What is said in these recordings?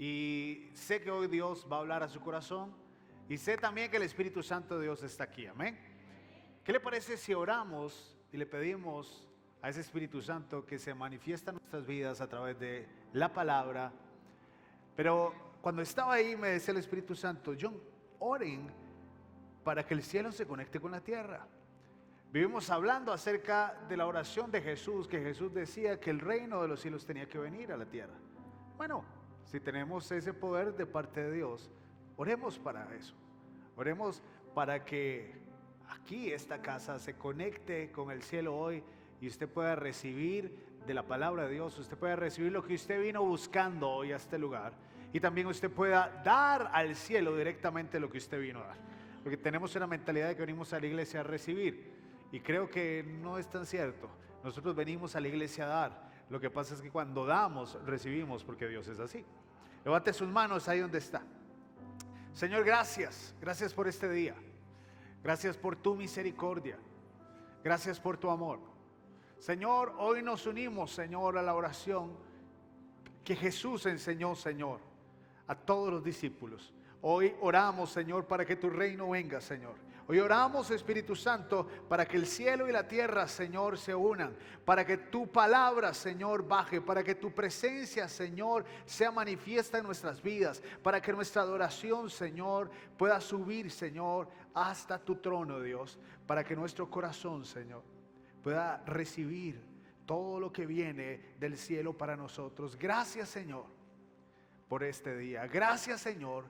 Y sé que hoy Dios va a hablar a su corazón. Y sé también que el Espíritu Santo de Dios está aquí. Amén. ¿Qué le parece si oramos y le pedimos a ese Espíritu Santo que se manifiesta en nuestras vidas a través de la palabra? Pero cuando estaba ahí me decía el Espíritu Santo: John, oren para que el cielo se conecte con la tierra. Vivimos hablando acerca de la oración de Jesús, que Jesús decía que el reino de los cielos tenía que venir a la tierra. Bueno, si tenemos ese poder de parte de Dios, oremos para eso. Oremos para que aquí esta casa se conecte con el cielo hoy y usted pueda recibir de la palabra de Dios, usted pueda recibir lo que usted vino buscando hoy a este lugar, y también usted pueda dar al cielo directamente lo que usted vino a dar. Porque tenemos una mentalidad de que venimos a la iglesia a recibir, y creo que no es tan cierto. Nosotros venimos a la iglesia a dar. Lo que pasa es que cuando damos, recibimos, porque Dios es así. Levante sus manos ahí donde está. Señor, gracias. Gracias por este día. Gracias por tu misericordia. Gracias por tu amor. Señor, hoy nos unimos, Señor, a la oración que Jesús enseñó, Señor, a todos los discípulos. Hoy oramos, Señor, para que tu reino venga, Señor. Hoy oramos, Espíritu Santo, para que el cielo y la tierra, Señor, se unan, para que tu palabra, Señor, baje, para que tu presencia, Señor, sea manifiesta en nuestras vidas, para que nuestra adoración, Señor, pueda subir, Señor, hasta tu trono, Dios, para que nuestro corazón, Señor, pueda recibir todo lo que viene del cielo para nosotros. Gracias, Señor, por este día. Gracias, Señor,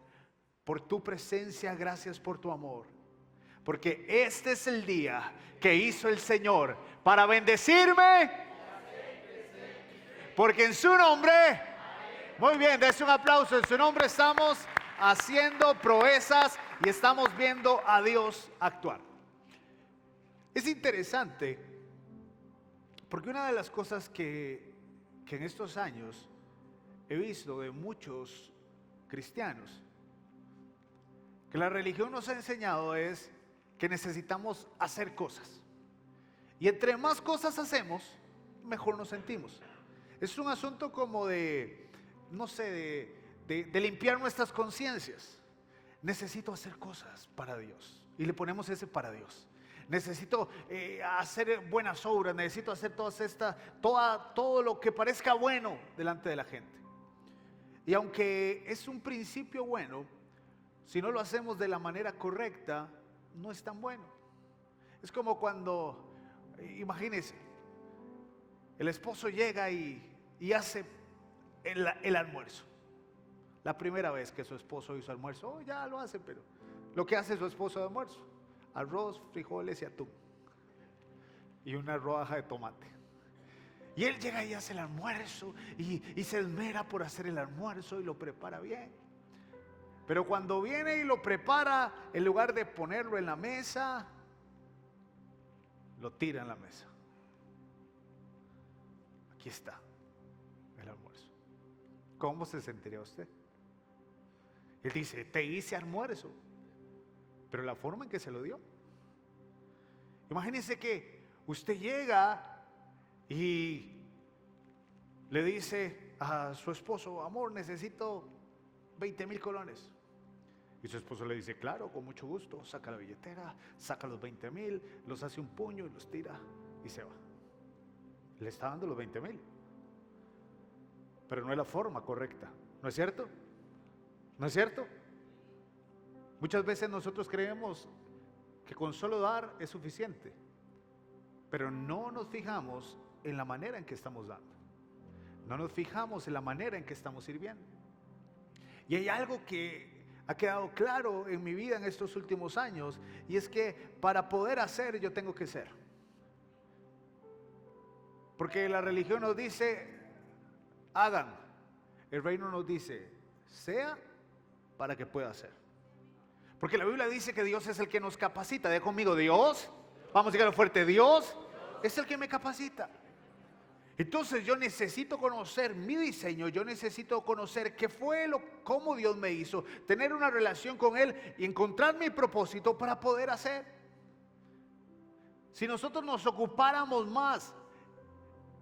por tu presencia. Gracias por tu amor. Porque este es el día que hizo el Señor para bendecirme. Porque en su nombre, muy bien, des un aplauso. En su nombre estamos haciendo proezas y estamos viendo a Dios actuar. Es interesante, porque una de las cosas que en estos años he visto de muchos cristianos, que la religión nos ha enseñado, es que necesitamos hacer cosas. Y entre más cosas hacemos, mejor nos sentimos. Es un asunto como de, no sé, de limpiar nuestras conciencias. Necesito hacer cosas para Dios. Y le ponemos ese para Dios. Necesito hacer buenas obras. Necesito hacer todo lo que parezca bueno delante de la gente. Y aunque es un principio bueno, si no lo hacemos de la manera correcta, no es tan bueno. Es como cuando, imagínense, el esposo llega y hace el almuerzo. La primera vez que su esposo hizo almuerzo, ya lo hace, pero lo que hace su esposo de almuerzo: arroz, frijoles y atún, y una rodaja de tomate. Y él llega y hace el almuerzo y se esmera por hacer el almuerzo y lo prepara bien. Pero cuando viene y lo prepara, en lugar de ponerlo en la mesa, lo tira en la mesa. Aquí está el almuerzo. ¿Cómo se sentiría usted? Él dice: te hice almuerzo, pero la forma en que se lo dio. Imagínense que usted llega y le dice a su esposo: amor, necesito 20,000 colones. Y su esposo le dice: claro, con mucho gusto. Saca la billetera, saca los 20,000, los hace un puño y los tira y se va. Le está dando los 20,000, pero no es la forma correcta. ¿No es cierto? ¿No es cierto? Muchas veces nosotros creemos que con solo dar es suficiente, pero no nos fijamos en la manera en que estamos dando. No nos fijamos en la manera en que estamos sirviendo. Y hay algo que ha quedado claro en mi vida en estos últimos años, y es que para poder hacer, yo tengo que ser. Porque la religión nos dice: hagan. El reino nos dice: sea, para que pueda hacer. Porque la Biblia dice que Dios es el que nos capacita. De conmigo, Dios. Vamos a llegar fuerte: Dios es el que me capacita. Entonces yo necesito conocer mi diseño, yo necesito conocer qué fue cómo Dios me hizo, tener una relación con Él y encontrar mi propósito para poder hacer. Si nosotros nos ocupáramos más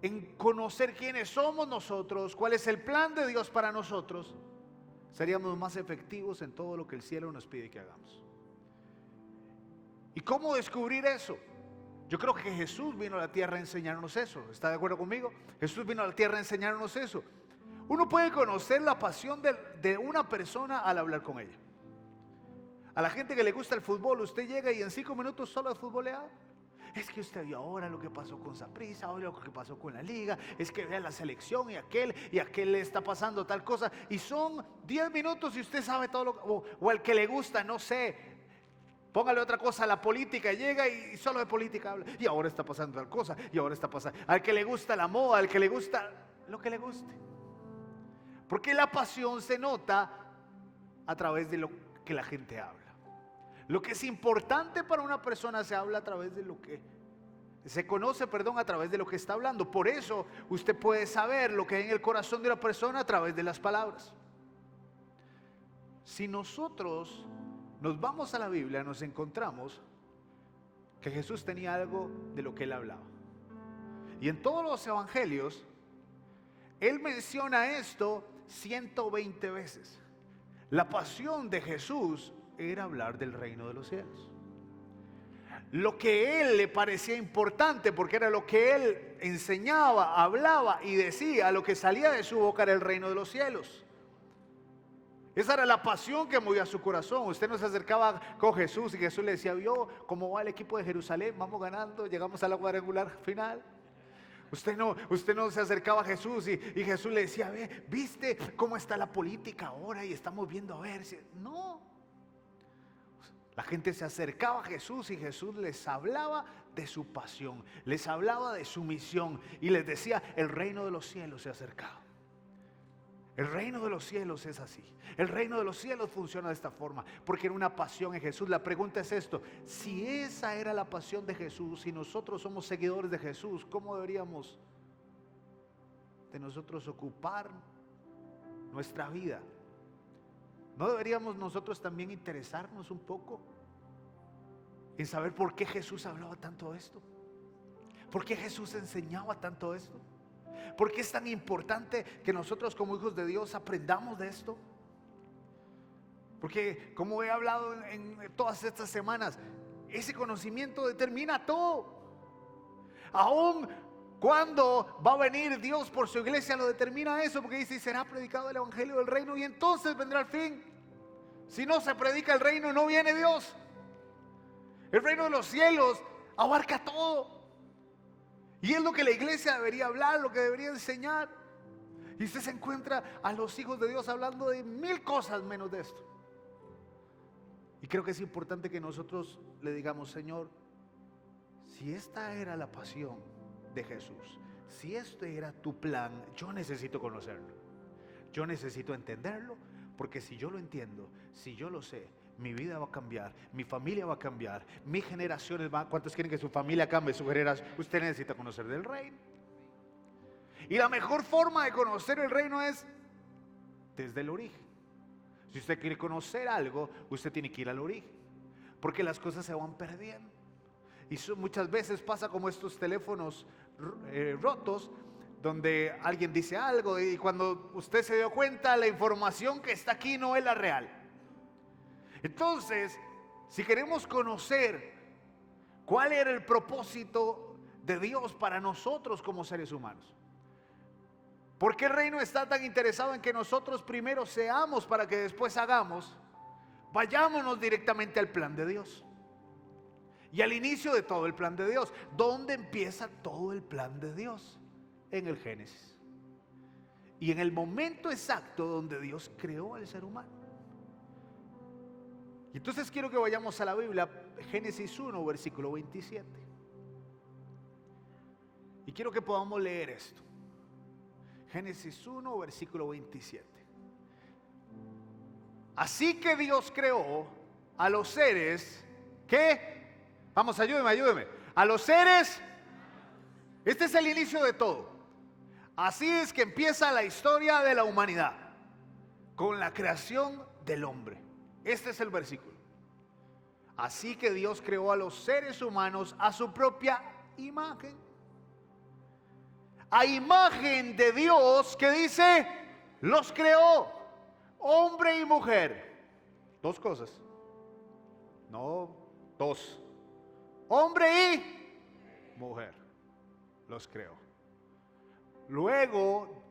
en conocer quiénes somos nosotros, cuál es el plan de Dios para nosotros, seríamos más efectivos en todo lo que el cielo nos pide que hagamos. ¿Y cómo descubrir eso? Yo creo que Jesús vino a la tierra a enseñarnos eso. ¿Está de acuerdo conmigo? Jesús vino a la tierra a enseñarnos eso. Uno puede conocer la pasión de una persona al hablar con ella. A la gente que le gusta el fútbol, usted llega y en 5 minutos solo de fútbol le habla. Es que usted vio ahora lo que pasó con Saprissa, ahora lo que pasó con la liga, es que vea la selección y aquel le está pasando tal cosa. Y son 10 minutos y usted sabe todo o al que le gusta, no sé, póngale otra cosa, la política, llega y solo de política habla. Y ahora está pasando tal cosa, y ahora está pasando. Al que le gusta la moda, al que le gusta lo que le guste. Porque la pasión se nota a través de lo que la gente habla. Lo que es importante para una persona se habla a través de lo que se conoce, a través de lo que está hablando. Por eso usted puede saber lo que hay en el corazón de una persona a través de las palabras. Si nosotros nos vamos a la Biblia, nos encontramos que Jesús tenía algo de lo que él hablaba. Y en todos los evangelios, él menciona esto 120 veces. La pasión de Jesús era hablar del reino de los cielos. Lo que a él le parecía importante, porque era lo que él enseñaba, hablaba y decía, lo que salía de su boca era el reino de los cielos. Esa era la pasión que movía su corazón. Usted no se acercaba con Jesús y Jesús le decía: ¿vio cómo va el equipo de Jerusalén? Vamos ganando, llegamos a la cuadrangular final. Usted no se acercaba a Jesús y Jesús le decía: ¿viste cómo está la política ahora? Y estamos viendo a ver si... No. La gente se acercaba a Jesús y Jesús les hablaba de su pasión, les hablaba de su misión y les decía: el reino de los cielos se ha acercado. El reino de los cielos es así. El reino de los cielos funciona de esta forma, porque era una pasión en Jesús. La pregunta es esto: si esa era la pasión de Jesús, si nosotros somos seguidores de Jesús, ¿cómo deberíamos de nosotros ocupar nuestra vida? ¿No deberíamos nosotros también interesarnos un poco en saber por qué Jesús hablaba tanto de esto? ¿Por qué Jesús enseñaba tanto esto? ¿Por qué es tan importante que nosotros como hijos de Dios aprendamos de esto? Porque como he hablado en todas estas semanas, ese conocimiento determina todo. Aún cuando va a venir Dios por su iglesia, lo determina eso, porque dice: será predicado el evangelio del reino y entonces vendrá el fin. Si no se predica el reino, no viene Dios. El reino de los cielos abarca todo. Y es lo que la iglesia debería hablar, lo que debería enseñar. Y usted se encuentra a los hijos de Dios hablando de 1000 cosas menos de esto. Y creo que es importante que nosotros le digamos: Señor, si esta era la pasión de Jesús, si este era tu plan, yo necesito conocerlo. Yo necesito entenderlo, porque si yo lo entiendo, si yo lo sé, mi vida va a cambiar, mi familia va a cambiar, mis generaciones van. ¿Cuántos quieren que su familia cambie, su generación? Usted necesita conocer del reino. Y la mejor forma de conocer el reino es desde el origen. Si usted quiere conocer algo, usted tiene que ir al origen, porque las cosas se van perdiendo. Y muchas veces pasa como estos teléfonos rotos, donde alguien dice algo y cuando usted se dio cuenta, la información que está aquí no es la real. Entonces, si queremos conocer cuál era el propósito de Dios para nosotros como seres humanos, ¿por qué el reino está tan interesado en que nosotros primero seamos para que después hagamos? Vayámonos directamente al plan de Dios. Y al inicio de todo el plan de Dios. ¿Dónde empieza todo el plan de Dios? En el Génesis. Y en el momento exacto donde Dios creó al ser humano. Y entonces quiero que vayamos a la Biblia, Génesis 1, versículo 27. Y quiero que podamos leer esto. Génesis 1, versículo 27. Así que Dios creó a los seres que... Vamos, ayúdeme. A los seres... Este es el inicio de todo. Así es que empieza la historia de la humanidad, con la creación del hombre. Este es el versículo. Así que Dios creó a los seres humanos a su propia imagen. A imagen de Dios, que dice, los creó. hombre y mujer. Dos cosas. No, dos. Hombre y mujer. Los creó. Luego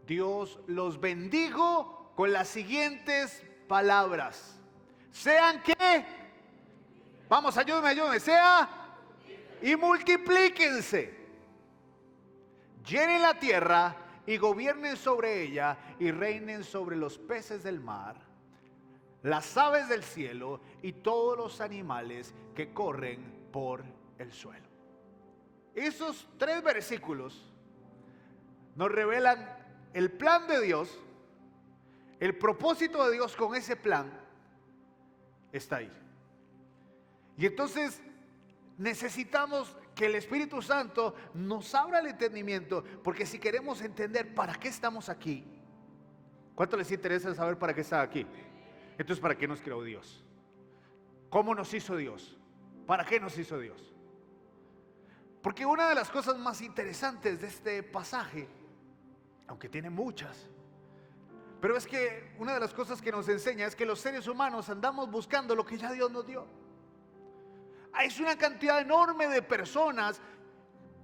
Dios los bendijo con las siguientes palabras. Sean que, vamos, ayúdenme, sea y multiplíquense. Llenen la tierra y gobiernen sobre ella y reinen sobre los peces del mar, las aves del cielo y todos los animales que corren por el suelo. Esos 3 versículos nos revelan el plan de Dios, el propósito de Dios con ese plan está ahí. Y entonces necesitamos que el Espíritu Santo nos abra el entendimiento, porque si queremos entender para qué estamos aquí, ¿cuánto les interesa saber para qué está aquí? Entonces, ¿para qué nos creó Dios? ¿Cómo nos hizo Dios? ¿Para qué nos hizo Dios? Porque una de las cosas más interesantes de este pasaje, aunque tiene muchas, pero es que una de las cosas que nos enseña es que los seres humanos andamos buscando lo que ya Dios nos dio. Es una cantidad enorme de personas,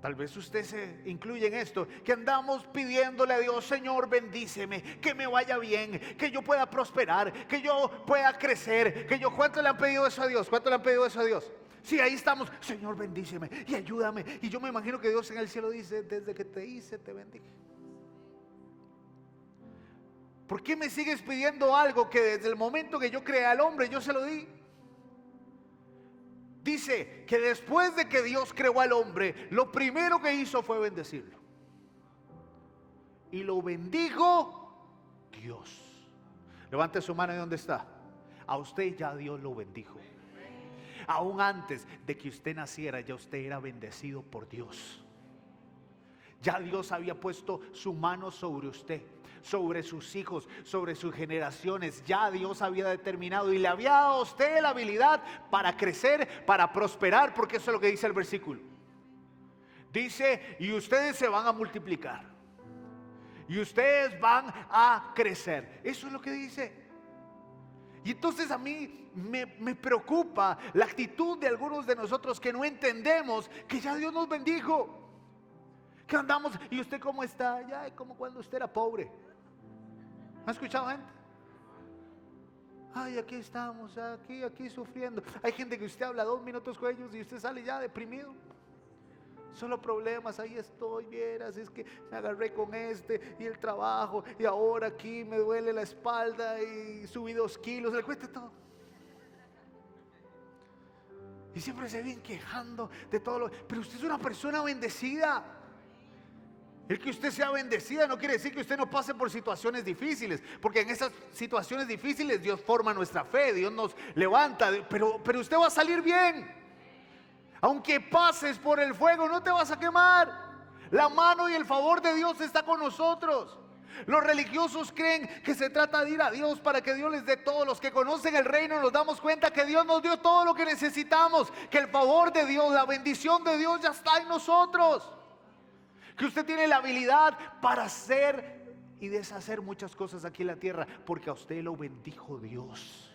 tal vez usted se incluye en esto, que andamos pidiéndole a Dios: Señor, bendíceme, que me vaya bien, que yo pueda prosperar, que yo pueda crecer, que yo... ¿Cuánto le han pedido eso a Dios? ¿Cuánto le han pedido eso a Dios? Sí, ahí estamos: Señor, bendíceme y ayúdame. Y yo me imagino que Dios en el cielo dice: desde que te hice, te bendiga. ¿Por qué me sigues pidiendo algo que desde el momento que yo creé al hombre yo se lo di? Dice que después de que Dios creó al hombre, lo primero que hizo fue bendecirlo. Y lo bendijo Dios. Levante su mano de donde está. A usted ya Dios lo bendijo. Aún antes de que usted naciera, ya usted era bendecido por Dios. Ya Dios había puesto su mano sobre usted, sobre sus hijos, sobre sus generaciones. Ya Dios había determinado y le había dado a usted la habilidad para crecer, para prosperar, porque eso es lo que dice el versículo. Dice: y ustedes se van a multiplicar y ustedes van a crecer. Eso es lo que dice. Y entonces a mí me preocupa la actitud de algunos de nosotros que no entendemos que ya Dios nos bendijo. Que andamos: ¿y usted cómo está? Ya, como cuando usted era pobre. ¿Ha escuchado gente? Ay, aquí estamos, aquí sufriendo. Hay gente que usted habla 2 minutos con ellos y usted sale ya deprimido. Solo problemas: ahí estoy, vieras, es que me agarré con este y el trabajo, y ahora aquí me duele la espalda y subí 2 kilos, le cuesta todo. Y siempre se viene quejando de todo lo... Pero usted es una persona bendecida. El que usted sea bendecida no quiere decir que usted no pase por situaciones difíciles, porque en esas situaciones difíciles Dios forma nuestra fe, Dios nos levanta, pero usted va a salir bien. Aunque pases por el fuego, no te vas a quemar. La mano y el favor de Dios está con nosotros. Los religiosos creen que se trata de ir a Dios para que Dios les dé todo. Los que conocen el reino nos damos cuenta que Dios nos dio todo lo que necesitamos, que el favor de Dios, la bendición de Dios ya está en nosotros, que usted tiene la habilidad para hacer y deshacer muchas cosas aquí en la tierra, porque a usted lo bendijo Dios.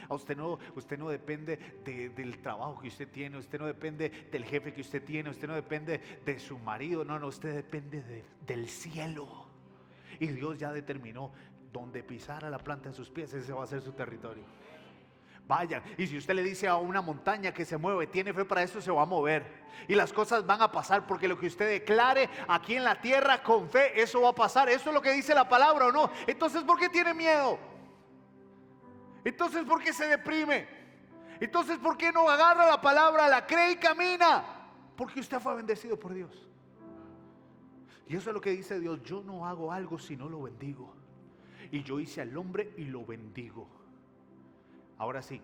A usted no depende del trabajo que usted tiene, usted no depende del jefe que usted tiene, usted no depende de su marido, no, usted depende del cielo. Y Dios ya determinó: donde pisara la planta de sus pies, ese va a ser su territorio. Vayan, y si usted le dice a una montaña que se mueve, tiene fe para eso, se va a mover. Y las cosas van a pasar, porque lo que usted declare aquí en la tierra con fe, eso va a pasar. Eso es lo que dice la palabra, ¿o no? Entonces, ¿por qué tiene miedo? Entonces, ¿por qué se deprime? Entonces, ¿por qué no agarra la palabra, la cree y camina? Porque usted fue bendecido por Dios. Y eso es lo que dice Dios: yo no hago algo si no lo bendigo. Y yo hice al hombre y lo bendigo. Ahora sí,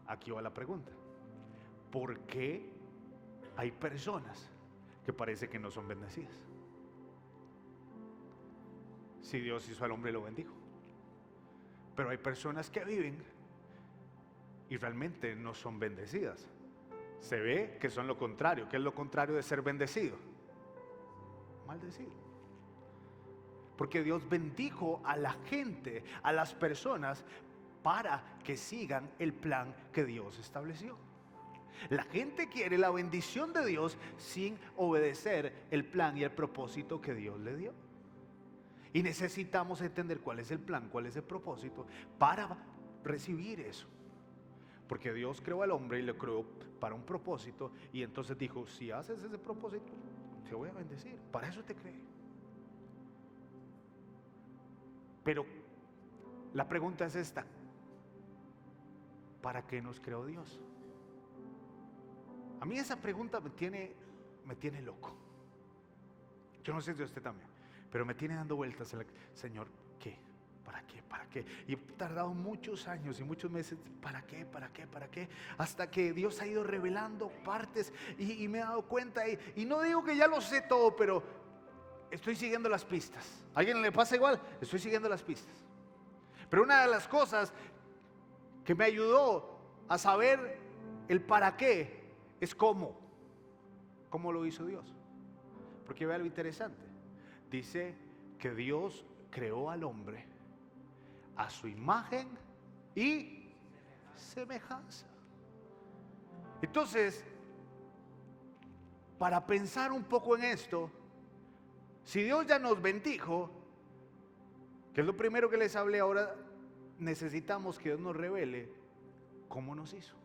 aquí va la pregunta: ¿por qué hay personas que parece que no son bendecidas? Si Dios hizo al hombre y lo bendijo. Pero hay personas que viven y realmente no son bendecidas. Se ve que son lo contrario. ¿Qué es lo contrario de ser bendecido? Maldecido. Porque Dios bendijo a la gente, a las personas, para que sigan el plan que Dios estableció. La gente quiere la bendición de Dios sin obedecer el plan y el propósito que Dios le dio. Y necesitamos entender cuál es el plan, cuál es el propósito para recibir eso. Porque Dios creó al hombre y lo creó para un propósito. Y entonces dijo, si haces ese propósito, te voy a bendecir. Para eso te creé. Pero la pregunta es esta: ¿para qué nos creó Dios? A mí esa pregunta me tiene loco. Yo no sé si usted también, pero me tiene dando vueltas. Señor, ¿qué? ¿Para qué? ¿Para qué? Y he tardado muchos años y muchos meses. ¿Para qué? ¿Para qué? ¿Para qué? Hasta que Dios ha ido revelando partes y me he dado cuenta. Y no digo que ya lo sé todo, pero estoy siguiendo las pistas. ¿A alguien le pasa igual? Estoy siguiendo las pistas. Pero una de las cosas que me ayudó a saber el para qué es cómo lo hizo Dios. Porque vea lo interesante. Dice que Dios creó al hombre a su imagen y semejanza. Entonces, para pensar un poco en esto, si Dios ya nos bendijo, que es lo primero que les hablé ahora, necesitamos que Dios nos revele cómo nos hizo.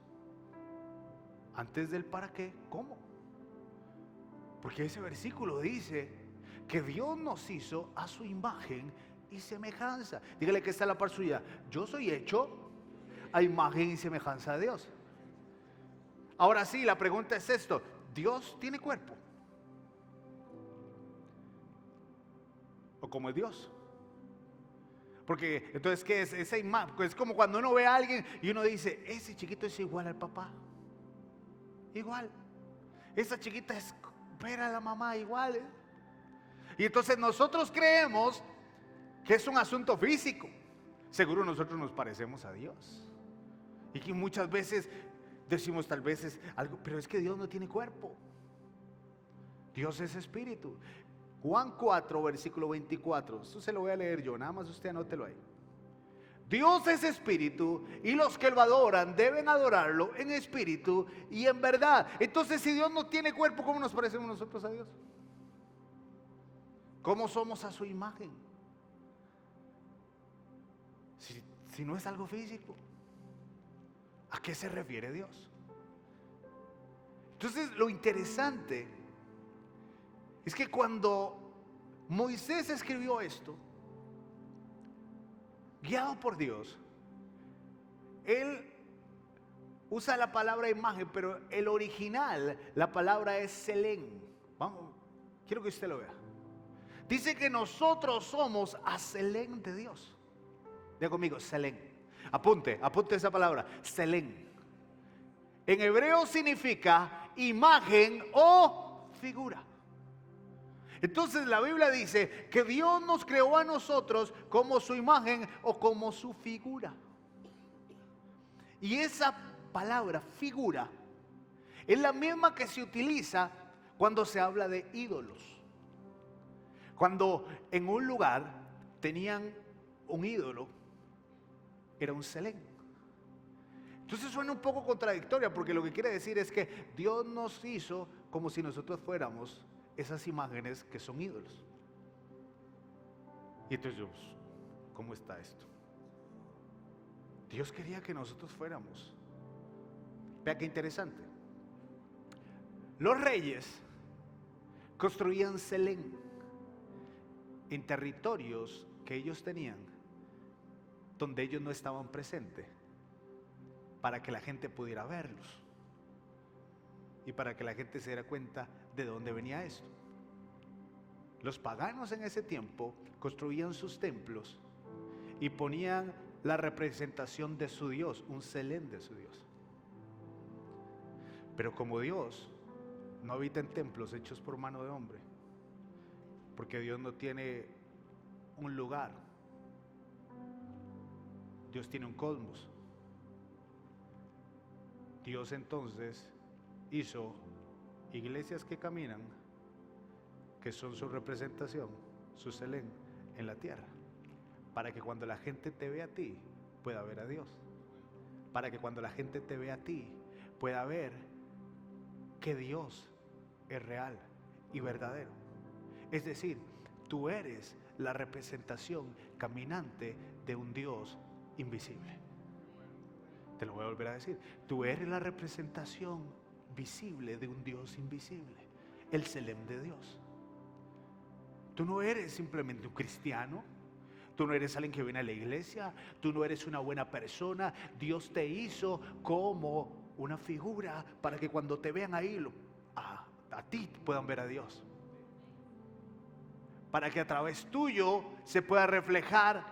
Antes del para qué, ¿cómo? Porque ese versículo dice que Dios nos hizo a su imagen y semejanza. Dígale que está en la par suya: yo soy hecho a imagen y semejanza de Dios. Ahora sí, la pregunta es esto: ¿Dios tiene cuerpo? ¿O cómo es Dios? Porque entonces, ¿qué es esa imagen? Es como cuando uno ve a alguien y uno dice, ese chiquito es igual al papá. Igual. Esa chiquita es ver a la mamá igual. Y entonces nosotros creemos que es un asunto físico. Seguro nosotros nos parecemos a Dios. Y que muchas veces decimos tal vez es algo, pero es que Dios no tiene cuerpo. Dios es espíritu. Juan 4, versículo 24. Esto se lo voy a leer yo, nada más usted anótelo ahí. Dios es espíritu y los que lo adoran deben adorarlo en espíritu y en verdad. Entonces, si Dios no tiene cuerpo, ¿cómo nos parecemos nosotros a Dios? ¿Cómo somos a su imagen? Si no es algo físico, ¿a qué se refiere Dios? Entonces, lo interesante es que cuando Moisés escribió esto, guiado por Dios, él usa la palabra imagen, pero el original, la palabra es selén. Vamos, quiero que usted lo vea. Dice que nosotros somos a selén de Dios. Diga conmigo, selén. Apunte esa palabra, selén. En hebreo significa imagen o figura. Entonces la Biblia dice que Dios nos creó a nosotros como su imagen o como su figura. Y esa palabra figura es la misma que se utiliza cuando se habla de ídolos. Cuando en un lugar tenían un ídolo, era un selén. Entonces suena un poco contradictoria, porque lo que quiere decir es que Dios nos hizo como si nosotros fuéramos esas imágenes que son ídolos. Y entonces yo, ¿cómo está esto? Dios quería que nosotros fuéramos. Vea qué interesante. Los reyes construían selén en territorios que ellos tenían, donde ellos no estaban presentes, para que la gente pudiera verlos y para que la gente se diera cuenta de dónde venía esto. Los paganos en ese tiempo construían sus templos y ponían la representación de su Dios, un selén de su Dios. Pero como Dios no habita en templos hechos por mano de hombre, porque Dios no tiene un lugar, Dios tiene un cosmos. Dios entonces hizo iglesias que caminan, que son su representación, su selén, en la tierra, para que cuando la gente te vea a ti, pueda ver a Dios. Para que cuando la gente te vea a ti, pueda ver que Dios es real y verdadero. Es decir, tú eres la representación caminante de un Dios invisible. Te lo voy a volver a decir. Tú eres la representación visible de un Dios invisible, el Selem de Dios. Tú no eres simplemente un cristiano. Tú no eres alguien que viene a la iglesia. Tú no eres una buena persona. Dios te hizo como una figura para que cuando te vean ahí, a ti puedan ver a Dios. Para que a través tuyo se pueda reflejar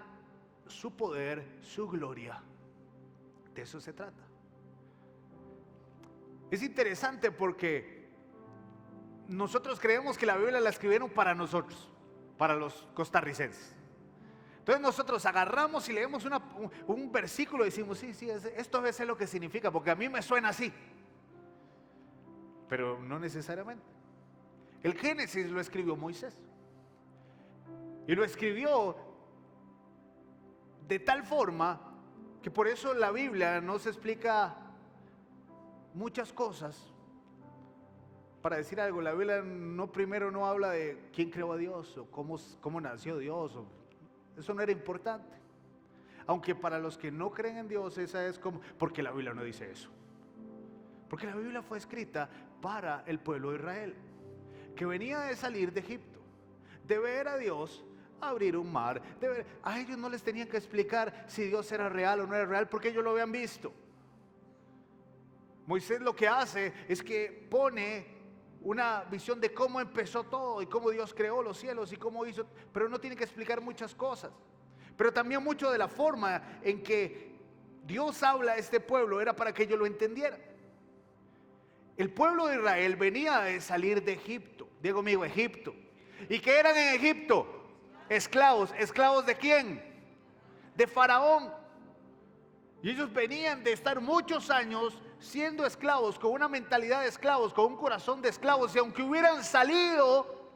su poder, su gloria. De eso se trata. Es interesante porque nosotros creemos que la Biblia la escribieron para nosotros, para los costarricenses. Entonces nosotros agarramos y leemos un versículo y decimos, sí, esto debe ser lo que significa, porque a mí me suena así. Pero no necesariamente. El Génesis lo escribió Moisés. Y lo escribió de tal forma que por eso la Biblia nos explica muchas cosas. Para decir algo, la Biblia primero no habla de quién creó a Dios o cómo nació Dios. Eso no era importante. Aunque para los que no creen en Dios, esa es como, porque la Biblia no dice eso. Porque la Biblia fue escrita para el pueblo de Israel, que venía de salir de Egipto, de ver a Dios abrir un mar. A ellos no les tenían que explicar si Dios era real o no era real, porque ellos lo habían visto. Moisés lo que hace es que pone una visión de cómo empezó todo y cómo Dios creó los cielos y cómo hizo, pero no tiene que explicar muchas cosas. Pero también mucho de la forma en que Dios habla a este pueblo era para que ellos lo entendieran. El pueblo de Israel venía de salir de Egipto. Digo conmigo, Egipto. ¿Y qué eran en Egipto? Esclavos. ¿Esclavos de quién? De Faraón. Y ellos venían de estar muchos años siendo esclavos, con una mentalidad de esclavos, con un corazón de esclavos. Y aunque hubieran salido,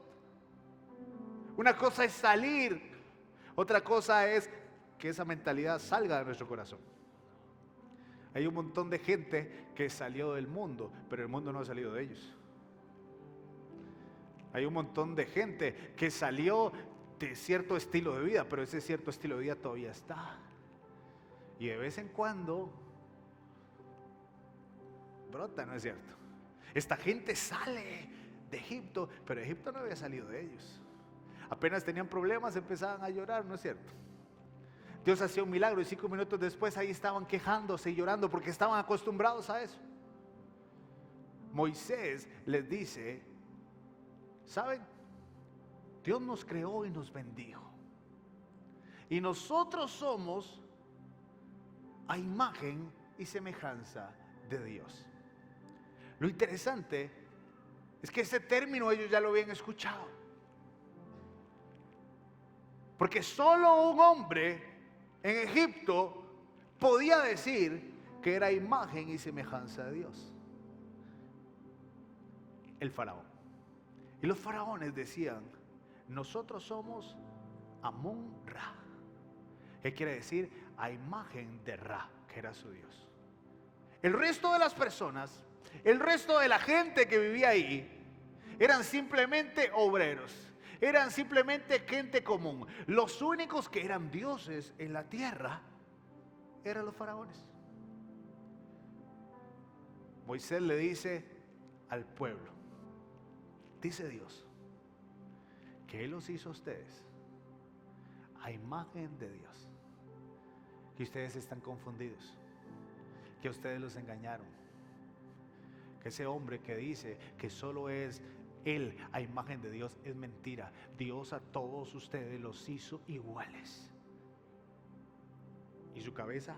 una cosa es salir, otra cosa es que esa mentalidad salga de nuestro corazón. Hay un montón de gente que salió del mundo, pero el mundo no ha salido de ellos. Hay un montón de gente que salió de cierto estilo de vida, pero ese cierto estilo de vida todavía está. Y de vez en cuando brota, ¿no es cierto? Esta gente sale de Egipto, pero Egipto no había salido de ellos. Apenas tenían problemas, empezaban a llorar, ¿no es cierto? Dios hacía un milagro y 5 minutos después ahí estaban quejándose y llorando porque estaban acostumbrados a eso. Moisés les dice, ¿saben? Dios nos creó y nos bendijo. Y nosotros somos a imagen y semejanza de Dios. Lo interesante es que ese término ellos ya lo habían escuchado. Porque solo un hombre en Egipto podía decir que era imagen y semejanza de Dios. El faraón. Y los faraones decían, nosotros somos Amón-Ra. ¿Qué quiere decir? A imagen de Ra, que era su Dios. El resto de las personas, el resto de la gente que vivía ahí, eran simplemente obreros, eran simplemente gente común. Los únicos que eran dioses en la tierra eran los faraones. Moisés le dice al pueblo, dice Dios, que Él los hizo a ustedes a imagen de Dios. Que ustedes están confundidos, que ustedes los engañaron, que ese hombre que dice que solo es Él a imagen de Dios es mentira. Dios a todos ustedes los hizo iguales. Y su cabeza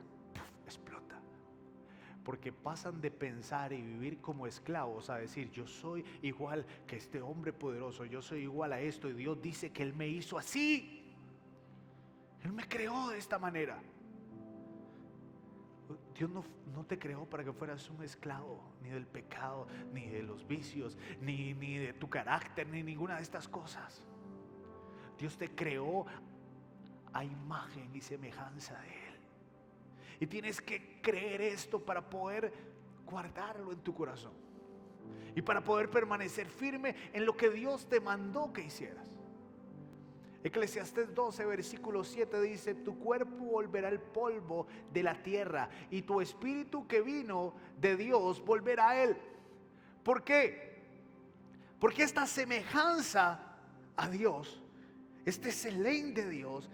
explota, porque pasan de pensar y vivir como esclavos a decir, yo soy igual que este hombre poderoso, yo soy igual a esto, y Dios dice que Él me hizo así, Él me creó de esta manera. Dios no te creó para que fueras un esclavo, ni del pecado, ni de los vicios, ni de tu carácter, ni ninguna de estas cosas. Dios te creó a imagen y semejanza de Él. Y tienes que creer esto para poder guardarlo en tu corazón y para poder permanecer firme en lo que Dios te mandó que hicieras. Eclesiastés 12, versículo 7 dice: tu cuerpo volverá al polvo de la tierra y tu espíritu que vino de Dios volverá a Él. ¿Por qué? Porque esta semejanza a Dios, este selén de Dios,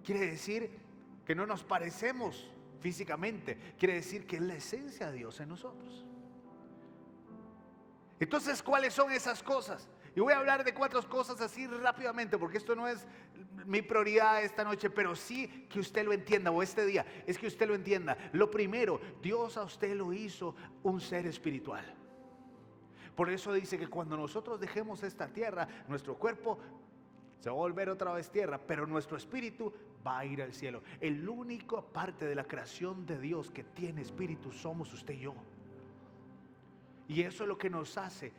quiere decir que no nos parecemos físicamente, quiere decir que es la esencia de Dios en nosotros. Entonces, ¿cuáles son esas cosas? Y voy a hablar de 4 cosas así rápidamente, porque esto no es mi prioridad esta noche, pero sí que usted lo entienda, o este día, es que usted lo entienda. Lo primero, Dios a usted lo hizo un ser espiritual. Por eso dice que cuando nosotros dejemos esta tierra, nuestro cuerpo se va a volver otra vez tierra, pero nuestro espíritu va a ir al cielo. El único parte de la creación de Dios que tiene espíritu somos usted y yo. Y eso es lo que nos hace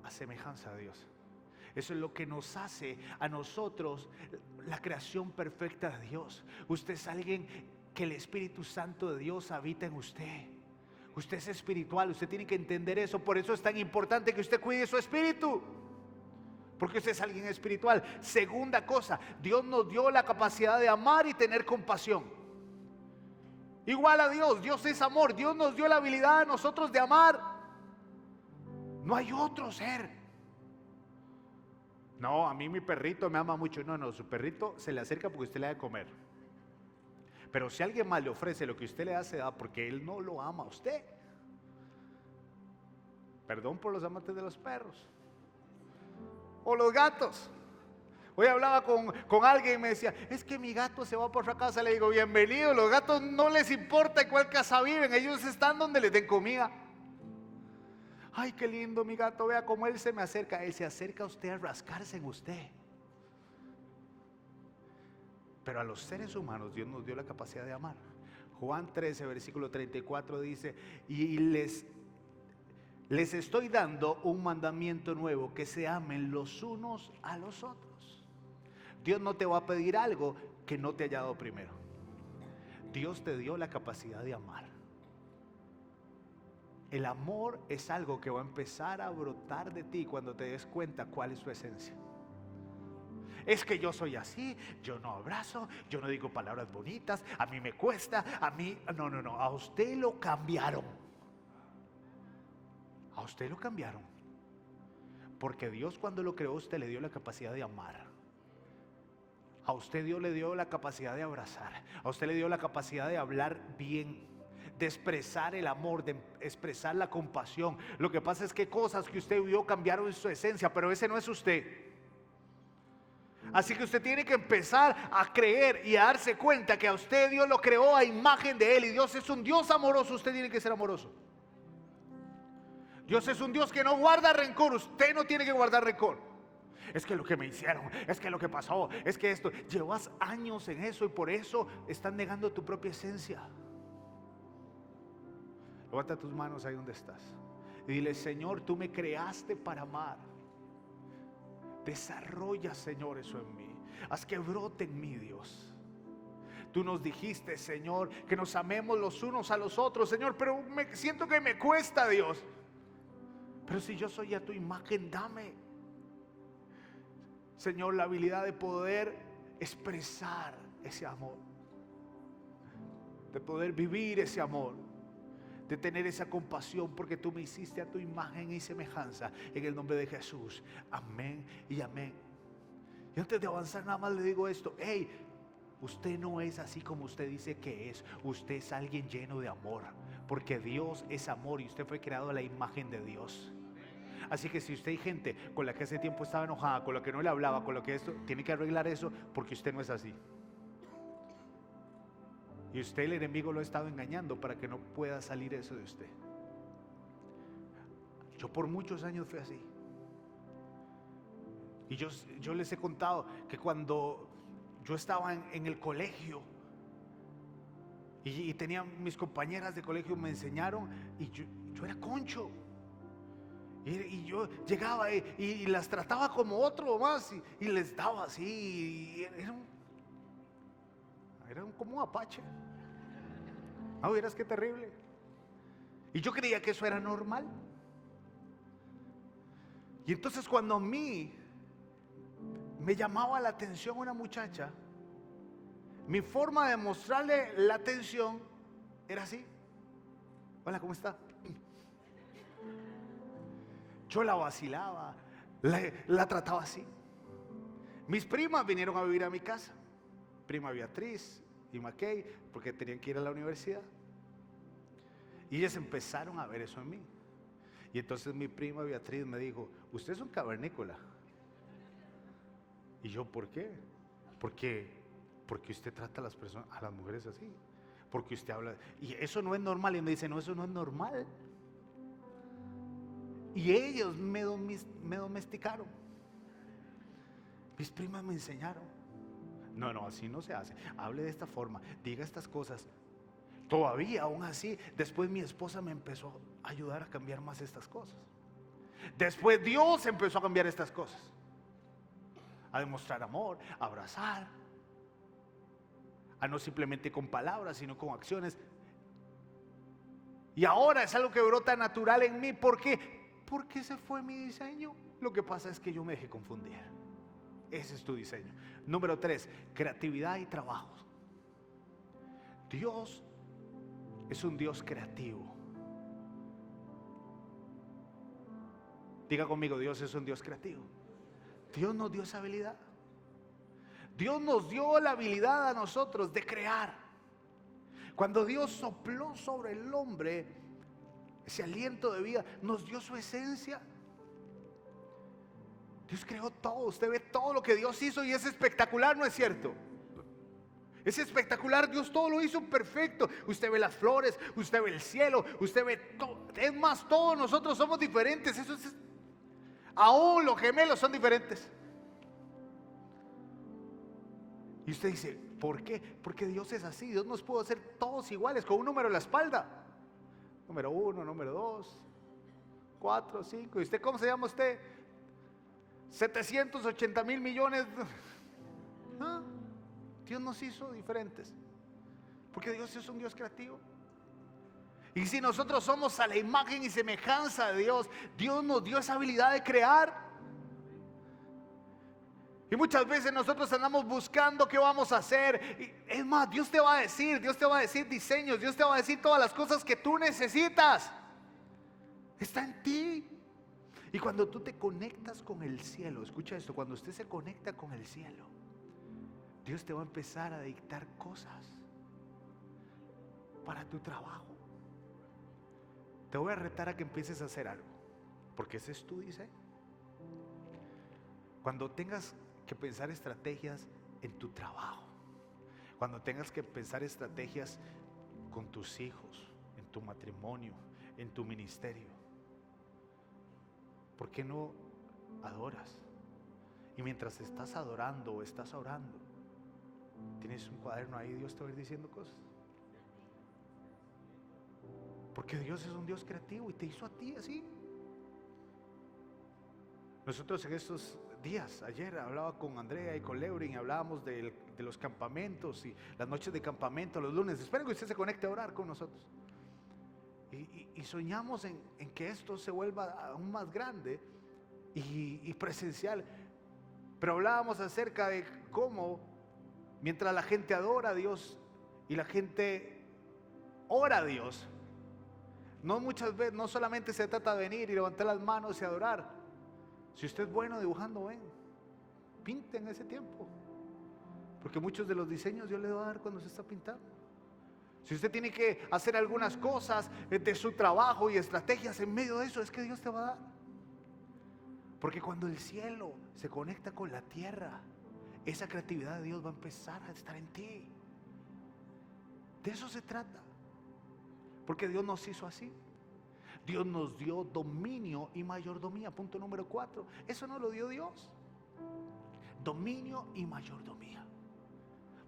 a semejanza de Dios. Eso es lo que nos hace a nosotros la creación perfecta de Dios. Usted es alguien que el Espíritu Santo de Dios habita en usted. Usted es espiritual, usted tiene que entender eso. Por eso es tan importante que usted cuide su espíritu, porque usted es alguien espiritual. Segunda cosa, Dios nos dio la capacidad de amar y tener compasión. Igual a Dios, Dios es amor. Dios nos dio la habilidad a nosotros de amar. No hay otro ser. No, a mí mi perrito me ama mucho. No, su perrito se le acerca porque usted le da de comer. Pero si alguien más le ofrece lo que usted le da, se da porque él no lo ama a usted. Perdón por los amantes de los perros o los gatos. Hoy hablaba con alguien y me decía: es que mi gato se va por otra casa. Le digo: bienvenido, los gatos no les importa en cuál casa viven, ellos están donde les den comida. Ay, qué lindo mi gato, vea cómo él se me acerca. Él se acerca a usted a rascarse en usted. Pero a los seres humanos Dios nos dio la capacidad de amar. Juan 13, versículo 34 dice: y les estoy dando un mandamiento nuevo, que se amen los unos a los otros. Dios no te va a pedir algo que no te haya dado primero. Dios te dio la capacidad de amar. El amor es algo que va a empezar a brotar de ti cuando te des cuenta cuál es su esencia. Es que yo soy así, yo no abrazo, yo no digo palabras bonitas, a mí me cuesta, a mí... No, a usted lo cambiaron. A usted lo cambiaron. Porque Dios, cuando lo creó, usted le dio la capacidad de amar. A usted Dios le dio la capacidad de abrazar. A usted le dio la capacidad de hablar bien, de expresar el amor, de expresar la compasión. Lo que pasa es que cosas que usted vio cambiaron en su esencia, pero ese no es usted. Así que usted tiene que empezar a creer y a darse cuenta que a usted Dios lo creó a imagen de Él, y Dios es un Dios amoroso. Usted tiene que ser amoroso. Dios es un Dios que no guarda rencor. Usted no tiene que guardar rencor. Es que lo que me hicieron, es que lo que pasó, es que esto. Llevas años en eso y por eso estás negando tu propia esencia. Levanta tus manos ahí donde estás y dile: Señor, tú me creaste para amar. Desarrolla, Señor, eso en mí. Haz que brote en mí, Dios. Tú nos dijiste, Señor, que nos amemos los unos a los otros, Señor, pero siento que me cuesta, Dios. Pero si yo soy a tu imagen, dame, Señor, la habilidad de poder expresar ese amor, de poder vivir ese amor, de tener esa compasión, porque tú me hiciste a tu imagen y semejanza. En el nombre de Jesús, amén y amén. Y antes de avanzar, nada más le digo esto: hey, usted no es así como usted dice que es. Usted es alguien lleno de amor, porque Dios es amor y usted fue creado a la imagen de Dios. Así que si usted hay gente con la que hace tiempo estaba enojada, con la que no le hablaba, con la que esto, tiene que arreglar eso, porque usted no es así. Y usted, el enemigo, lo ha estado engañando para que no pueda salir eso de usted. Yo por muchos años fui así. Y yo les he contado que cuando yo estaba en el colegio y tenía mis compañeras de colegio, me enseñaron, y yo era concho. Y yo llegaba y las trataba como otro más, y les daba así. Era como un apache. No, vieras qué terrible. Y yo creía que eso era normal. Y entonces cuando a mí me llamaba la atención una muchacha, mi forma de mostrarle la atención era así. Hola, ¿cómo está? Yo la vacilaba, la trataba así. Mis primas vinieron a vivir a mi casa. Prima Beatriz y Mackay, porque tenían que ir a la universidad. Y ellas empezaron a ver eso en mí. Y entonces mi prima Beatriz me dijo: usted es un cavernícola. Y yo, ¿por qué? Porque usted trata a las personas, a las mujeres así. Porque usted habla, y eso no es normal. Y me dice: no, eso no es normal. Y ellos me domesticaron. Mis primas me enseñaron: no, así no se hace. Hable de esta forma, diga estas cosas. Todavía, aún así, después mi esposa me empezó a ayudar a cambiar más estas cosas. Después Dios empezó a cambiar estas cosas, a demostrar amor, a abrazar, a no simplemente con palabras, sino con acciones. Y ahora es algo que brota natural en mí. ¿Por qué? Porque ese fue mi diseño. Lo que pasa es que yo me dejé confundir. Ese es tu diseño. Número 3, creatividad y trabajo. Dios es un Dios creativo. Diga conmigo: Dios es un Dios creativo. Dios nos dio esa habilidad. Dios nos dio la habilidad a nosotros de crear. Cuando Dios sopló sobre el hombre ese aliento de vida, nos dio su esencia. Dios creó todo. Usted ve todo lo que Dios hizo y es espectacular, ¿no es cierto? Es espectacular. Dios todo lo hizo perfecto. Usted ve las flores, usted ve el cielo, usted ve todo. Es más, todos nosotros somos diferentes. Eso es, aún los gemelos son diferentes. Y usted dice: ¿por qué? Porque Dios es así. Dios nos pudo hacer todos iguales, con un número en la espalda. Número 1, número 2, 4, 5. ¿Y usted cómo se llama usted? 780 millones. ¿Ah? Dios nos hizo diferentes, porque Dios es un Dios creativo. Y si nosotros somos a la imagen y semejanza de Dios, Dios nos dio esa habilidad de crear. Y muchas veces nosotros andamos buscando qué vamos a hacer. Y es más, Dios te va a decir diseños, Dios te va a decir todas las cosas que tú necesitas. Está en ti. Y cuando tú te conectas con el cielo, escucha esto: cuando usted se conecta con el cielo, Dios te va a empezar a dictar cosas para tu trabajo. Te voy a retar a que empieces a hacer algo, porque ese es tu diseño. Cuando tengas que pensar estrategias en tu trabajo, cuando tengas que pensar estrategias con tus hijos, en tu matrimonio, en tu ministerio, ¿por qué no adoras? Y mientras estás adorando o estás orando, tienes un cuaderno ahí, Dios te va a ir diciendo cosas. Porque Dios es un Dios creativo y te hizo a ti así. Nosotros en estos días, ayer hablaba con Andrea y con Leurin y hablábamos de los campamentos y las noches de campamento los lunes. Espero que usted se conecte a orar con nosotros. Y soñamos en que esto se vuelva aún más grande y presencial. Pero hablábamos acerca de cómo, mientras la gente adora a Dios y la gente ora a Dios, no muchas veces, no solamente se trata de venir y levantar las manos y adorar. Si usted es bueno dibujando, ven, pinte en ese tiempo, porque muchos de los diseños Dios le va a dar cuando se está pintando. Si usted tiene que hacer algunas cosas de su trabajo y estrategias en medio de eso, es que Dios te va a dar. Porque cuando el cielo se conecta con la tierra, esa creatividad de Dios va a empezar a estar en ti. De eso se trata. Porque Dios nos hizo así. Dios nos dio dominio y mayordomía. Punto número 4. Eso no lo dio Dios. Dominio y mayordomía.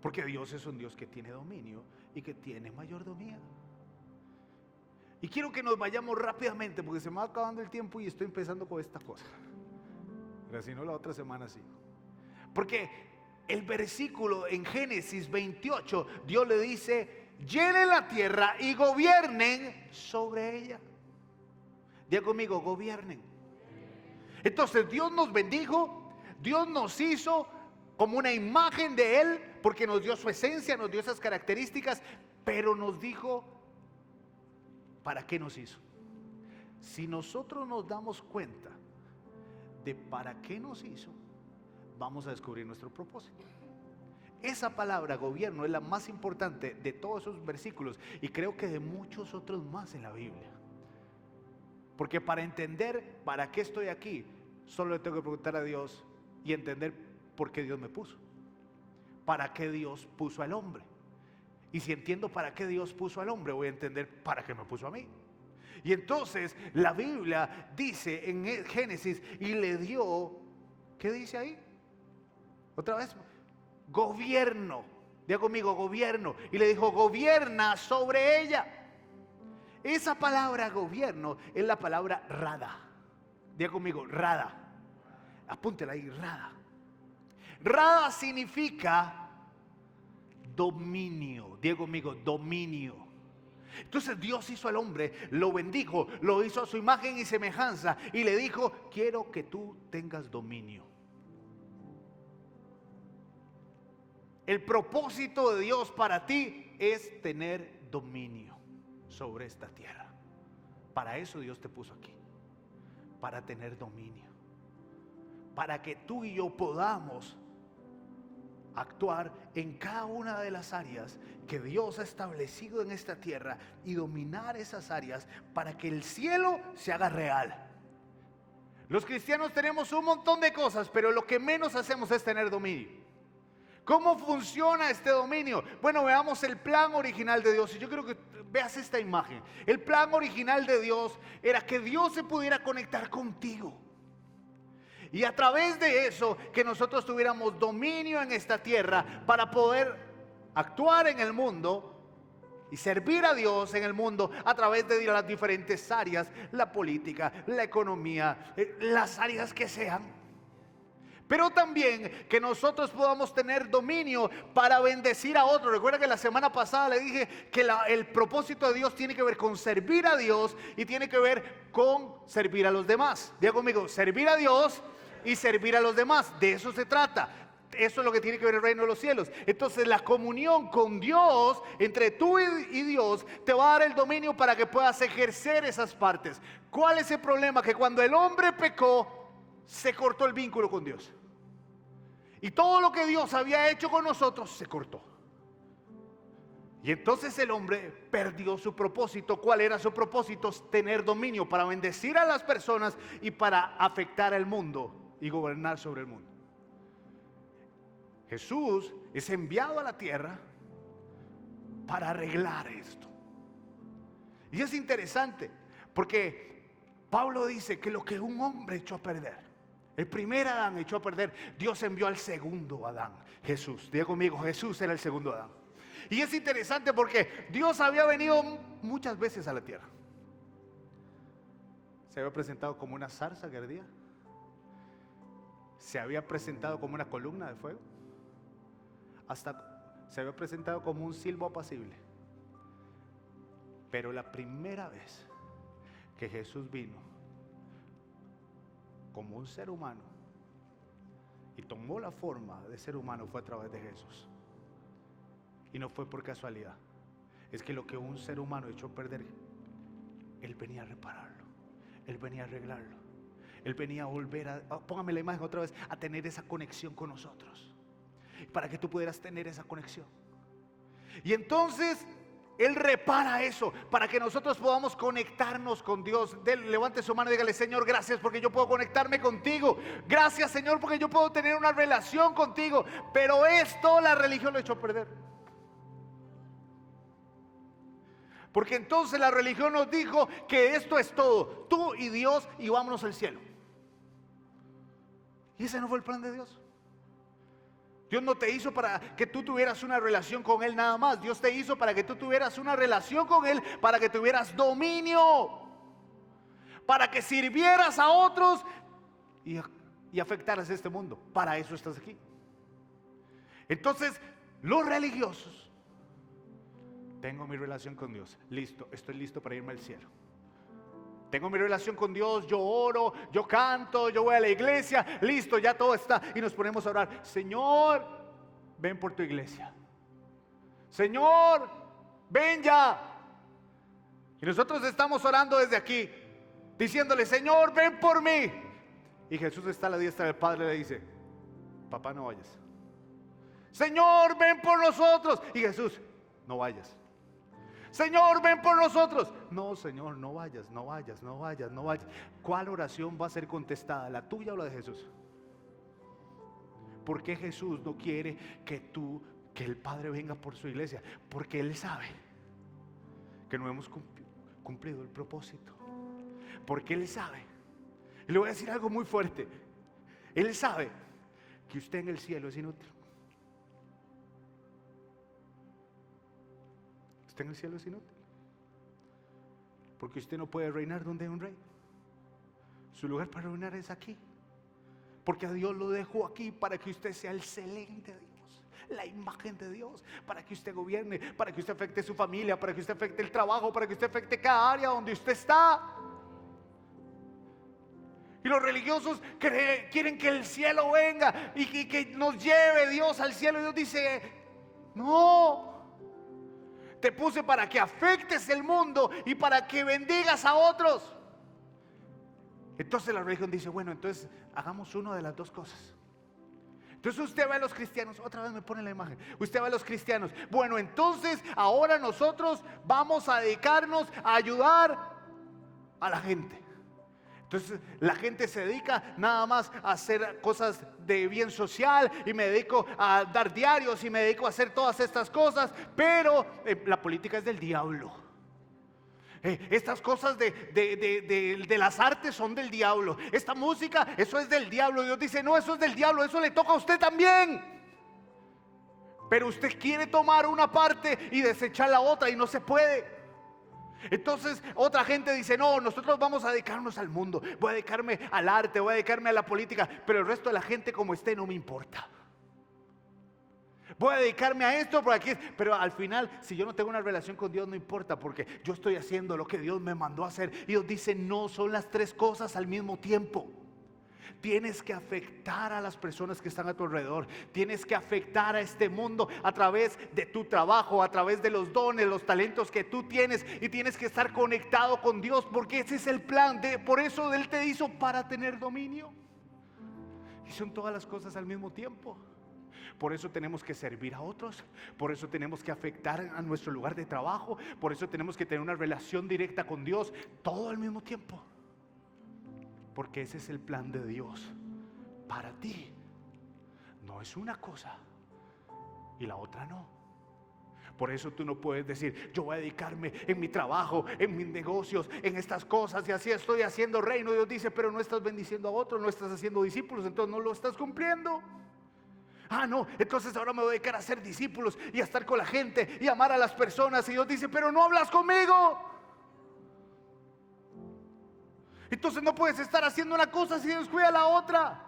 Porque Dios es un Dios que tiene dominio y que tiene mayordomía. Y quiero que nos vayamos rápidamente, porque se me va acabando el tiempo y estoy empezando con esta cosa. Pero si no, la otra semana sigo. Porque el versículo en Génesis 28, Dios le dice: llenen la tierra y gobiernen sobre ella. Diga conmigo: gobiernen. Entonces Dios nos bendijo, Dios nos hizo como una imagen de Él, porque nos dio su esencia, nos dio esas características, pero nos dijo ¿para qué nos hizo? Si nosotros nos damos cuenta de para qué nos hizo, vamos a descubrir nuestro propósito. Esa palabra gobierno es la más importante de todos esos versículos, y creo que de muchos otros más en la Biblia. Porque para entender para qué estoy aquí, solo le tengo que preguntar a Dios y entender por qué Dios me puso. ¿Para qué Dios puso al hombre? Y si entiendo para qué Dios puso al hombre, voy a entender para qué me puso a mí. Y entonces la Biblia dice en Génesis, y le dio, ¿qué dice ahí? Otra vez, gobierno. Diga conmigo: gobierno. Y le dijo: gobierna sobre ella. Esa palabra gobierno es la palabra rada. Diga conmigo: rada. Apúntela ahí: rada. Rada significa dominio. Diga conmigo: dominio. Entonces Dios hizo al hombre, lo bendijo, lo hizo a su imagen y semejanza, y le dijo: quiero que tú tengas dominio. El propósito de Dios para ti es tener dominio sobre esta tierra. Para eso Dios te puso aquí, para tener dominio, para que tú y yo podamos actuar en cada una de las áreas que Dios ha establecido en esta tierra y dominar esas áreas para que el cielo se haga real. Los cristianos tenemos un montón de cosas, pero lo que menos hacemos es tener dominio. ¿Cómo funciona este dominio? Bueno, veamos el plan original de Dios. Y yo quiero que veas esta imagen. El plan original de Dios era que Dios se pudiera conectar contigo. Y a través de eso, que nosotros tuviéramos dominio en esta tierra para poder actuar en el mundo y servir a Dios en el mundo a través de las diferentes áreas: la política, la economía, las áreas que sean. Pero también que nosotros podamos tener dominio para bendecir a otros. Recuerda que la semana pasada le dije que el propósito de Dios tiene que ver con servir a Dios y tiene que ver con servir a los demás. Diga conmigo: servir a Dios y servir a los demás. De eso se trata. Eso es lo que tiene que ver el reino de los cielos. Entonces la comunión con Dios, entre tú y Dios, te va a dar el dominio para que puedas ejercer esas partes. ¿Cuál es el problema? Que cuando el hombre pecó, se cortó el vínculo con Dios. Y todo lo que Dios había hecho con nosotros se cortó. Y entonces el hombre perdió su propósito. ¿Cuál era su propósito? Tener dominio para bendecir a las personas y para afectar al mundo y gobernar sobre el mundo. Jesús es enviado a la tierra para arreglar esto. Y es interesante porque Pablo dice que lo que un hombre echó a perder, el primer Adán echó a perder, Dios envió al segundo Adán, Jesús. Diga conmigo: Jesús era el segundo Adán. Y es interesante porque Dios había venido muchas veces a la tierra. Se había presentado como una zarza que ardía. Se había presentado como una columna de fuego. Hasta se había presentado como un silbo apacible. Pero la primera vez que Jesús vino como un ser humano y tomó la forma de ser humano fue a través de Jesús. Y no fue por casualidad. Es que lo que un ser humano echó a perder, Él venía a repararlo. Él venía a arreglarlo. Él venía a volver póngame la imagen otra vez, a tener esa conexión con nosotros. Para que tú pudieras tener esa conexión. Y entonces Él repara eso para que nosotros podamos conectarnos con Dios. Levante su mano y dígale: Señor, gracias porque yo puedo conectarme contigo. Gracias, Señor, porque yo puedo tener una relación contigo. Pero esto la religión lo echó a perder. Porque entonces la religión nos dijo que esto es todo, tú y Dios, y vámonos al cielo. Y ese no fue el plan de Dios. Dios no te hizo para que tú tuvieras una relación con Él nada más. Dios te hizo para que tú tuvieras una relación con Él, para que tuvieras dominio, para que sirvieras a otros y afectaras a este mundo. Para eso estás aquí. Entonces, los religiosos, tengo mi relación con Dios, listo, estoy listo para irme al cielo. Tengo mi relación con Dios, yo oro, yo canto, yo voy a la iglesia, listo, ya todo está. Y nos ponemos a orar, Señor, ven por tu iglesia. Señor, ven ya. Y nosotros estamos orando desde aquí, diciéndole, Señor, ven por mí. Y Jesús está a la diestra del Padre y le dice, papá, no vayas. Señor, ven por nosotros. Y Jesús, no vayas. Señor, ven por nosotros. No, Señor, no vayas, no vayas, no vayas, no vayas. ¿Cuál oración va a ser contestada? ¿La tuya o la de Jesús? ¿Por qué Jesús no quiere que el Padre venga por su iglesia? Porque Él sabe que no hemos cumplido el propósito. Porque Él sabe. Y le voy a decir algo muy fuerte. Él sabe que usted en el cielo es inútil. Usted en el cielo es inútil. Porque usted no puede reinar donde hay un rey. Su lugar para reinar es aquí. Porque a Dios lo dejó aquí para que usted sea el excelente de Dios, la imagen de Dios, para que usted gobierne, para que usted afecte su familia, para que usted afecte el trabajo, para que usted afecte cada área donde usted está. Y los religiosos quieren que el cielo venga y que nos lleve Dios al cielo. Y Dios dice, no. Te puse para que afectes el mundo y para que bendigas a otros. Entonces la religión dice, bueno, entonces hagamos una de las dos cosas. Entonces usted ve a los cristianos, otra vez me pone la imagen, usted ve a los cristianos, bueno, entonces ahora nosotros vamos a dedicarnos a ayudar a la gente. Entonces la gente se dedica nada más a hacer cosas de bien social, y me dedico a dar diarios y me dedico a hacer todas estas cosas, pero la política es del diablo. Estas cosas de las artes son del diablo. Esta música, eso es del diablo. Dios dice, no, eso es del diablo, eso le toca a usted también. Pero usted quiere tomar una parte y desechar la otra y no se puede. Entonces otra gente dice, no, nosotros vamos a dedicarnos al mundo, voy a dedicarme al arte, voy a dedicarme a la política, pero el resto de la gente como esté no me importa. Voy a dedicarme a esto por aquí, pero al final, si yo no tengo una relación con Dios, no importa, porque yo estoy haciendo lo que Dios me mandó a hacer. Y Dios dice, no, son las tres cosas al mismo tiempo. Tienes que afectar a las personas que están a tu alrededor. Tienes que afectar a este mundo a través de tu trabajo, a través de los dones, los talentos que tú tienes. Y tienes que estar conectado con Dios, porque ese es el plan. Por eso Él te hizo para tener dominio. Y son todas las cosas al mismo tiempo. Por eso tenemos que servir a otros, por eso tenemos que afectar a nuestro lugar de trabajo, por eso tenemos que tener una relación directa con Dios, todo al mismo tiempo. Porque ese es el plan de Dios para ti. No es una cosa y la otra no. Por eso tú no puedes decir, yo voy a dedicarme en mi trabajo, en mis negocios, en estas cosas, y así estoy haciendo reino. Dios dice, pero no estás bendiciendo a otros, no estás haciendo discípulos, entonces no lo estás cumpliendo. Ah, no, entonces ahora me voy a dedicar a ser discípulos y a estar con la gente y amar a las personas. Y Dios dice, pero no hablas conmigo. Entonces no puedes estar haciendo una cosa si Dios cuida la otra.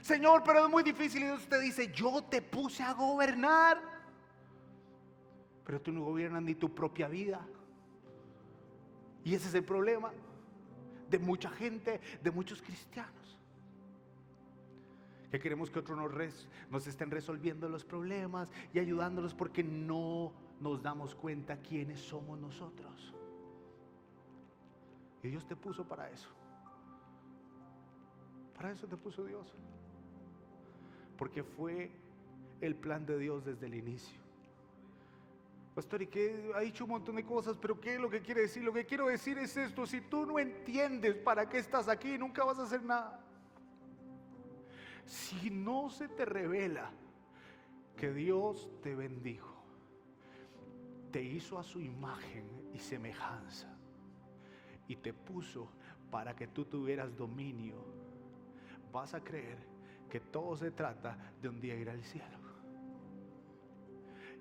Señor, pero es muy difícil. Y Dios te dice, yo te puse a gobernar, pero tú no gobiernas ni tu propia vida. Y ese es el problema de mucha gente, de muchos cristianos, que queremos que otros nos estén resolviendo los problemas y ayudándolos, porque no nos damos cuenta quiénes somos nosotros. Y Dios te puso para eso. Para eso te puso Dios. Porque fue el plan de Dios desde el inicio. Pastor, y que ha dicho un montón de cosas, pero ¿qué es lo que quiere decir? Lo que quiero decir es esto: si tú no entiendes para qué estás aquí, nunca vas a hacer nada. Si no se te revela que Dios te bendijo, te hizo a su imagen y semejanza y te puso para que tú tuvieras dominio, vas a creer que todo se trata de un día ir al cielo.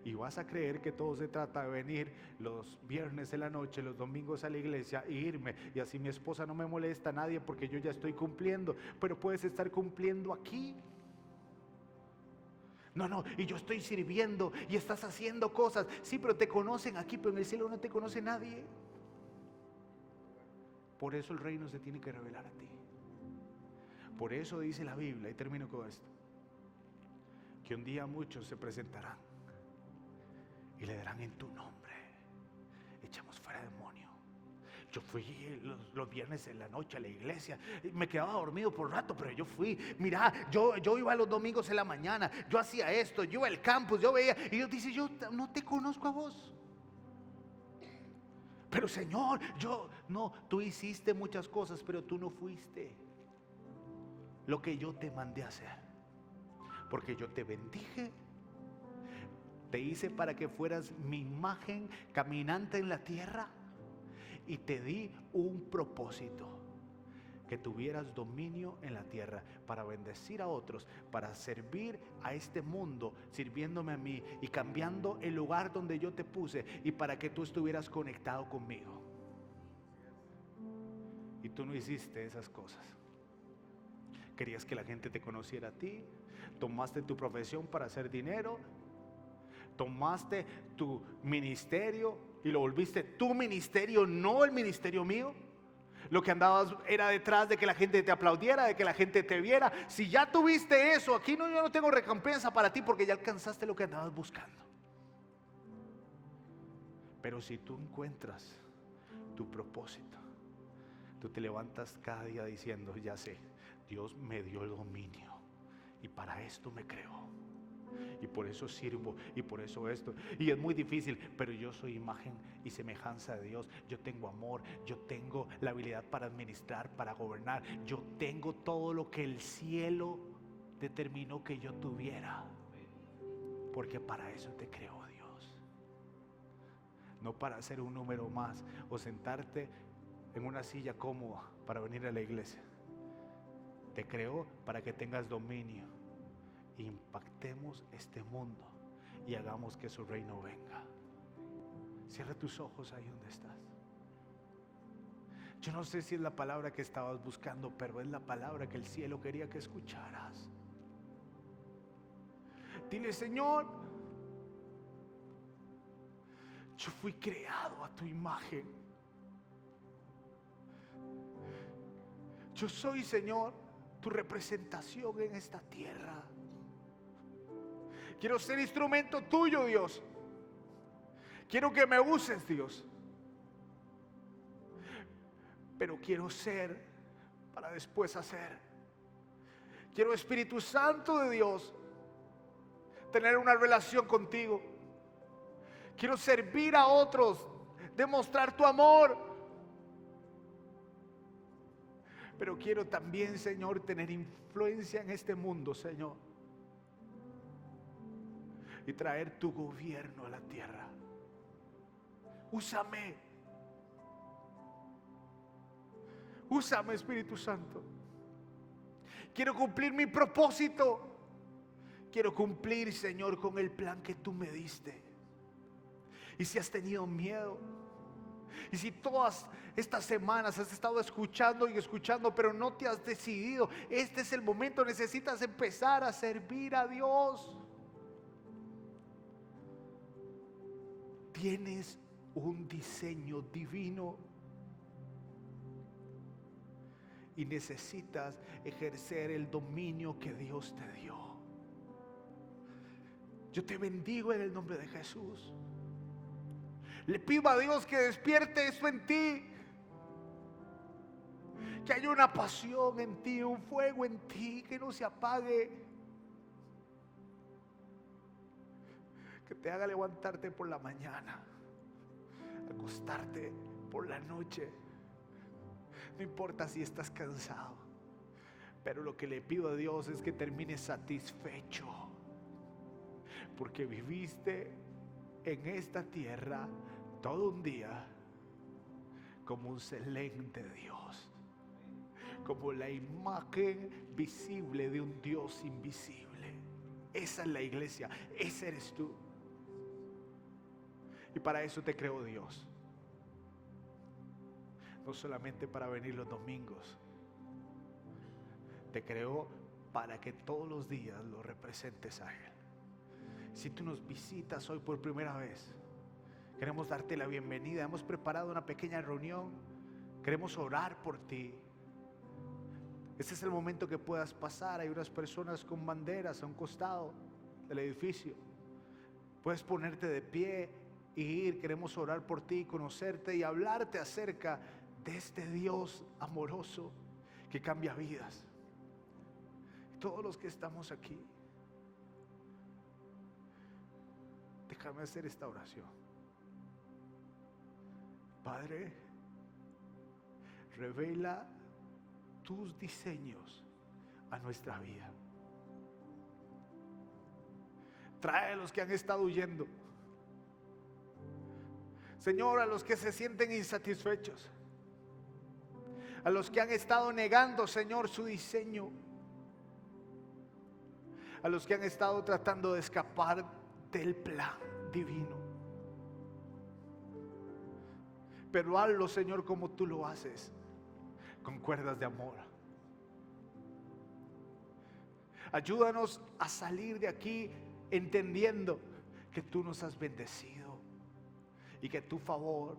Y vas a creer que todo se trata de venir los viernes en la noche, los domingos a la iglesia e irme. Y así mi esposa no me molesta a nadie porque yo ya estoy cumpliendo. Pero puedes estar cumpliendo aquí. No, no, y yo estoy sirviendo y estás haciendo cosas. Sí, pero te conocen aquí, pero en el cielo no te conoce nadie. Por eso el reino se tiene que revelar a ti. Por eso dice la Biblia, y termino con esto, que un día muchos se presentarán y le darán en tu nombre: echamos fuera demonio. Yo fui los viernes en la noche a la iglesia, me quedaba dormido por rato, pero yo fui. Mira, yo iba los domingos en la mañana, yo hacía esto, yo iba al campus, yo veía. Y Dios dice: yo no te conozco a vos. Pero Señor, no, tú hiciste muchas cosas, pero tú no fuiste lo que yo te mandé a hacer. Porque yo te bendije, te hice para que fueras mi imagen caminante en la tierra, y te di un propósito: que tuvieras dominio en la tierra, para bendecir a otros, para servir a este mundo, sirviéndome a mí y cambiando el lugar donde yo te puse, y para que tú estuvieras conectado conmigo. Y tú no hiciste esas cosas. Querías que la gente te conociera a ti, tomaste tu profesión para hacer dinero, tomaste tu ministerio y lo volviste tu ministerio, no el ministerio mío. Lo que andabas era detrás de que la gente te aplaudiera, de que la gente te viera. Si ya tuviste eso, aquí yo no tengo recompensa para ti, porque ya alcanzaste lo que andabas buscando. Pero si tú encuentras tu propósito, tú te levantas cada día diciendo: ya sé, Dios me dio el dominio y para esto me creó, y por eso sirvo, y por eso esto. Y es muy difícil, pero yo soy imagen y semejanza de Dios. Yo tengo amor, yo tengo la habilidad para administrar, para gobernar. Yo tengo todo lo que el cielo determinó que yo tuviera, porque para eso te creó Dios. No para ser un número más o sentarte en una silla cómoda para venir a la iglesia. Te creó para que tengas dominio, impactemos este mundo y hagamos que su reino venga. Cierra tus ojos ahí donde estás. Yo no sé si es la palabra que estabas buscando, pero es la palabra que el cielo quería que escucharas. Dile: Señor, yo fui creado a tu imagen. Yo soy, Señor, tu representación en esta tierra. Quiero ser instrumento tuyo, Dios. Quiero que me uses, Dios. Pero quiero ser para después hacer. Quiero, Espíritu Santo de Dios, tener una relación contigo. Quiero servir a otros, demostrar tu amor. Pero quiero también, Señor, tener influencia en este mundo, Señor, y traer tu gobierno a la tierra. Úsame. Úsame, Espíritu Santo. Quiero cumplir mi propósito. Quiero cumplir, Señor, con el plan que tú me diste. Y si has tenido miedo, y si todas estas semanas has estado escuchando y escuchando, pero no te has decidido, este es el momento. Necesitas empezar a servir a Dios. Tienes un diseño divino y necesitas ejercer el dominio que Dios te dio. Yo te bendigo en el nombre de Jesús. Le pido a Dios que despierte eso en ti, que haya una pasión en ti, un fuego en ti que no se apague, que te haga levantarte por la mañana, acostarte por la noche. No importa si estás cansado, pero lo que le pido a Dios es que termines satisfecho, porque viviste en esta tierra todo un día como un excelente Dios, como la imagen visible de un Dios invisible. Esa es la iglesia, ese eres tú. Y para eso te creó Dios. No solamente para venir los domingos. Te creó para que todos los días lo representes a Él. Si tú nos visitas hoy por primera vez, queremos darte la bienvenida. Hemos preparado una pequeña reunión. Queremos orar por ti. Este es el momento que puedas pasar. Hay unas personas con banderas a un costado del edificio. Puedes ponerte de pie y ir. Queremos orar por ti, conocerte y hablarte acerca de este Dios amoroso que cambia vidas. Todos los que estamos aquí, déjame hacer esta oración. Padre, revela tus diseños a nuestra vida. Trae a los que han estado huyendo, Señor, a los que se sienten insatisfechos, a los que han estado negando, Señor, su diseño, a los que han estado tratando de escapar del plan divino. Pero hazlo, Señor, como tú lo haces, con cuerdas de amor. Ayúdanos a salir de aquí entendiendo que tú nos has bendecido y que tu favor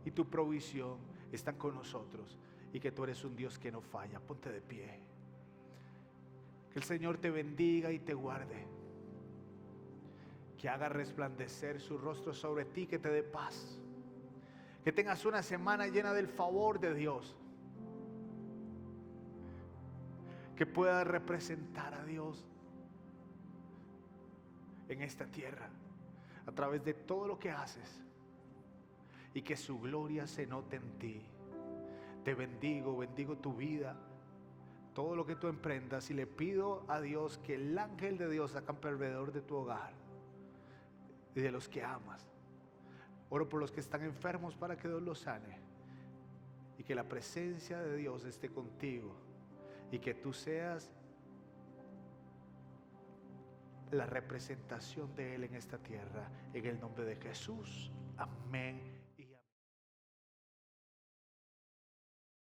y tu provisión están con nosotros y que tú eres un Dios que no falla. Ponte de pie. Que el Señor te bendiga y te guarde, que haga resplandecer su rostro sobre ti, que te dé paz, que tengas una semana llena del favor de Dios, que puedas representar a Dios en esta tierra a través de todo lo que haces y que su gloria se note en ti. Te bendigo, bendigo tu vida, todo lo que tú emprendas, y le pido a Dios que el ángel de Dios acampe alrededor de tu hogar y de los que amas. Oro por los que están enfermos para que Dios los sane y que la presencia de Dios esté contigo y que tú seas la representación de Él en esta tierra, en el nombre de Jesús. Amén.